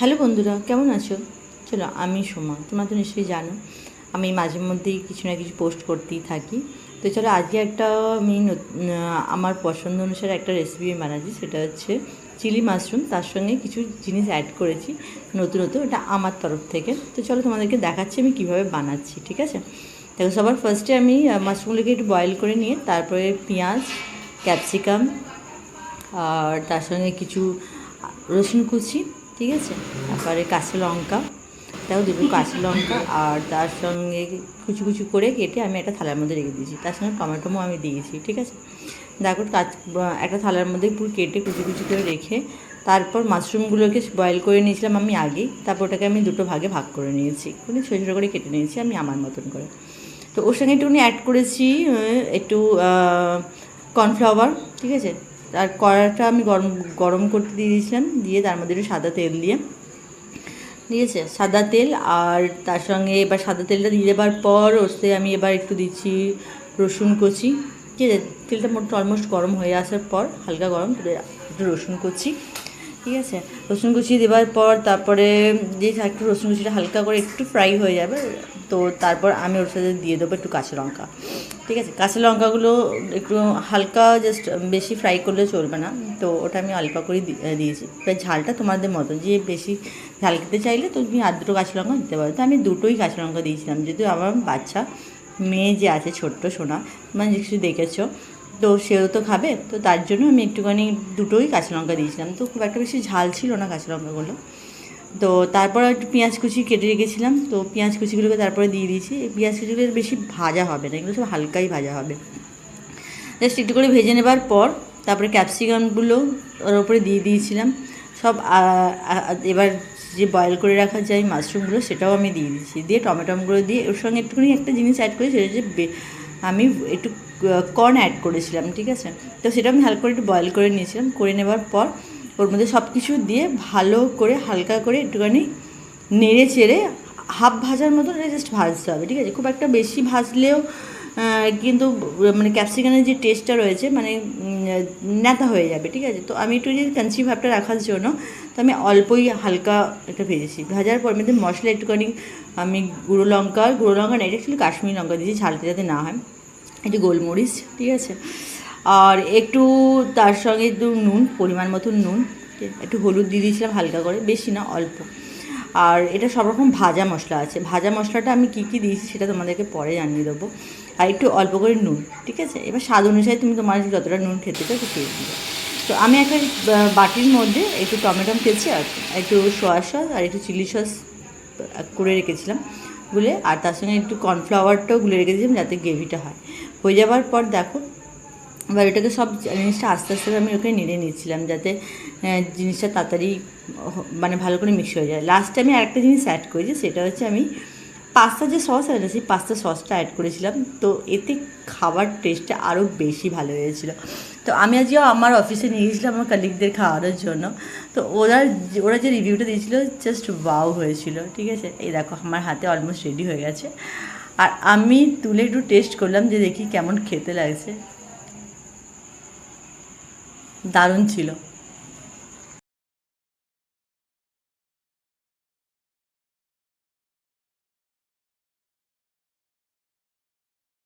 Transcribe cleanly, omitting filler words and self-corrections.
Hello বন্ধুরা, কেমন আছো? চলো, আমি সোমা। তোমরা তো নিশ্চয়ই জানো আমি মাঝে মধ্যেই কিছু না কিছু পোস্ট করতেই থাকি। তো চলো, আজকে একটা আমি আমার পছন্দ অনুসারে একটা রেসিপি বানাচ্ছি। সেটা হচ্ছে চিলি মাশরুম। তার সঙ্গে কিছু জিনিস অ্যাড করেছি নতুন, ওটা আমার তরফ থেকে। তো চলো, তোমাদেরকে দেখাচ্ছি আমি কীভাবে বানাচ্ছি। ঠিক আছে? দেখো, সবার ফার্স্টে আমি মাশরুমগুলোকে একটু বয়েল করে নিয়ে তারপরে পেঁয়াজ, ক্যাপসিকাম আর তার সঙ্গে কিছু রসুন কুচি, ঠিক আছে, তারপরে কাঁচা লঙ্কা, তাও দুটো কাঁচা লঙ্কা, আর তার সঙ্গে কুচি কুচি করে কেটে আমি একটা থালার মধ্যে রেখে দিয়েছি। তার সঙ্গে টমেটোও আমি দিয়েছি। ঠিক আছে? দেখো, একটা থালার মধ্যে পুরো কেটে কুচি কুচি করে রেখে তারপর মাশরুমগুলোকে বয়েল করে নিয়েছিলাম আমি আগেই। তারপর ওটাকে আমি দুটো ভাগে ভাগ করে নিয়েছি, ছোটো ছোটো করে কেটে নিয়েছি আমি আমার মতন করে। তো ওর সঙ্গে একটুখানি অ্যাড করেছি একটু কর্নফ্লাওয়ার। ঠিক আছে? আর কড়াটা আমি গরম করতে দিয়ে দিয়েছিলাম, দিয়ে তার মধ্যে একটু সাদা তেল দিয়ে দিয়েছে, সাদা তেল। আর তার সঙ্গে এবার সাদা তেলটা দিয়ে দেওয়ার পর ওতে আমি এবার একটু দিচ্ছি রসুন কুচি। ঠিক আছে? তেলটা অলমোস্ট গরম হয়ে আসার পর, হালকা গরম, একটু রসুন কুচি। ঠিক আছে? রসুন কুচি দেওয়ার পর তারপরে যে একটু রসুন কুচিটা হালকা করে একটু ফ্রাই হয়ে যাবে, তো তারপর আমি ওর সাথে দিয়ে দেবো একটু কাঁচা লঙ্কা। ঠিক আছে? কাঁচা লঙ্কাগুলো একটু হালকা, জাস্ট বেশি ফ্রাই করলে চলবে না, তো ওটা আমি অল্প করে দিয়েছি। এবার ঝালটা তোমাদের মতো, যে বেশি ঝাল খেতে চাইলে তো তুমি আর দুটো কাঁচা লঙ্কা দিতে পারো। তো আমি দুটোই কাঁচা লঙ্কা দিয়েছিলাম, যেহেতু আমার বাচ্চা মেয়ে যে আছে, ছোট্ট সোনা, মানে কিছু দেখেছো, তো সেও তো খাবে, তো তার জন্য আমি একটুখানি দুটোই কাঁচা লঙ্কা দিয়েছিলাম। তো খুব একটা বেশি ঝাল ছিল না কাঁচা লঙ্কাগুলো। তো তারপর একটু পেঁয়াজ কুচি কেটে রেখেছিলাম, তো পেঁয়াজ কুচিগুলোকে তারপরে দিয়ে দিয়েছি। এই পেঁয়াজ কুচিগুলো বেশি ভাজা হবে না, এগুলো সব হালকাই ভাজা হবে। জাস্ট একটু করে ভেজে নেবার পর তারপরে ক্যাপসিকামগুলো ওর ওপরে দিয়ে দিয়েছিলাম সব। এবার যে বয়েল করে রাখা যায় মাশরুমগুলো, সেটাও আমি দিয়ে দিয়েছি। দিয়ে টমেটোগুলো দিয়ে ওর সঙ্গে একটুখানি একটা জিনিস অ্যাড করি, সেটা হচ্ছে আমি একটু কর্ন অ্যাড করেছিলাম। ঠিক আছে? তো সেটা আমি হালকা করে একটু বয়েল করে নিয়েছিলাম। করে নেবার পর ওর মধ্যে সব কিছু দিয়ে ভালো করে হালকা করে একটুখানি নেড়ে চেড়ে হাফ ভাজার মতো জাস্ট ভাজতে হবে। ঠিক আছে? খুব একটা বেশি ভাজলেও কিন্তু মানে ক্যাপসিকামের যে টেস্টটা রয়েছে, মানে ন্যাতা হয়ে যাবে। ঠিক আছে? তো আমি একটু যে কাঞ্চি ভাবটা রাখার জন্য তো আমি অল্পই হালকা একটা ভেজেছি। ভাজার পর মধ্যে মশলা একটুখানি আমি গুঁড়ো লঙ্কা না, এটা অ্যাকচুয়ালি কাশ্মীরি লঙ্কা দিয়েছি, ঝালটা যাতে না হয়, একটু গোলমরিচ। ঠিক আছে? আর একটু তার সঙ্গে একটু নুন, পরিমাণ মতো নুন, একটু হলুদ দিয়ে দিয়েছিলাম হালকা করে, বেশি না, অল্প। আর এটা সব রকম ভাজা মশলা আছে। ভাজা মশলাটা আমি কী কী দিয়েছি সেটা তোমাদেরকে পরে জানিয়ে দেবো। আর একটু অল্প করে নুন। ঠিক আছে? এবার স্বাদ অনুযায়ী তুমি তোমার যতটা নুন খেতে চাও একটু খেয়ে দিবে। তো আমি একটা বাটির মধ্যে একটু টমেটো কেচি, আর একটু সোয়া সস আর একটু চিলি সস করে রেখেছিলাম গুলে, আর তার সঙ্গে একটু কর্নফ্লাওয়ারটাও গুলে রেখেছিলাম যাতে গ্রেভিটা হয়। হয়ে যাওয়ার পর দেখো, এবার এটাকে সব জিনিসটা আস্তে আস্তে আমি ওকে নেড়ে নিচ্ছিলাম, যাতে জিনিসটা তাড়াতাড়ি মানে ভালো করে মিক্স হয়ে যায়। লাস্টে আমি আরেকটা জিনিস অ্যাড করেছি, সেটা হচ্ছে আমি পাস্তা যে সস আছে সেই পাস্তা সসটা অ্যাড করেছিলাম। তো এতে খাবার টেস্টটা আরও বেশি ভালো হয়েছিলো। তো আমি আজকে আমার অফিসে নিয়ে গেছিলাম আমার কালিগদের খাওয়ানোর জন্য। তো ওরা যে রিভিউটা দিয়েছিলো, জাস্ট ওয়াও হয়েছিল। ঠিক আছে? এই দেখো, আমার হাতে অলমোস্ট রেডি হয়ে গেছে, আর আমি তুলে একটু টেস্ট করলাম যে দেখি কেমন খেতে লাগছে। দারুণ ছিল।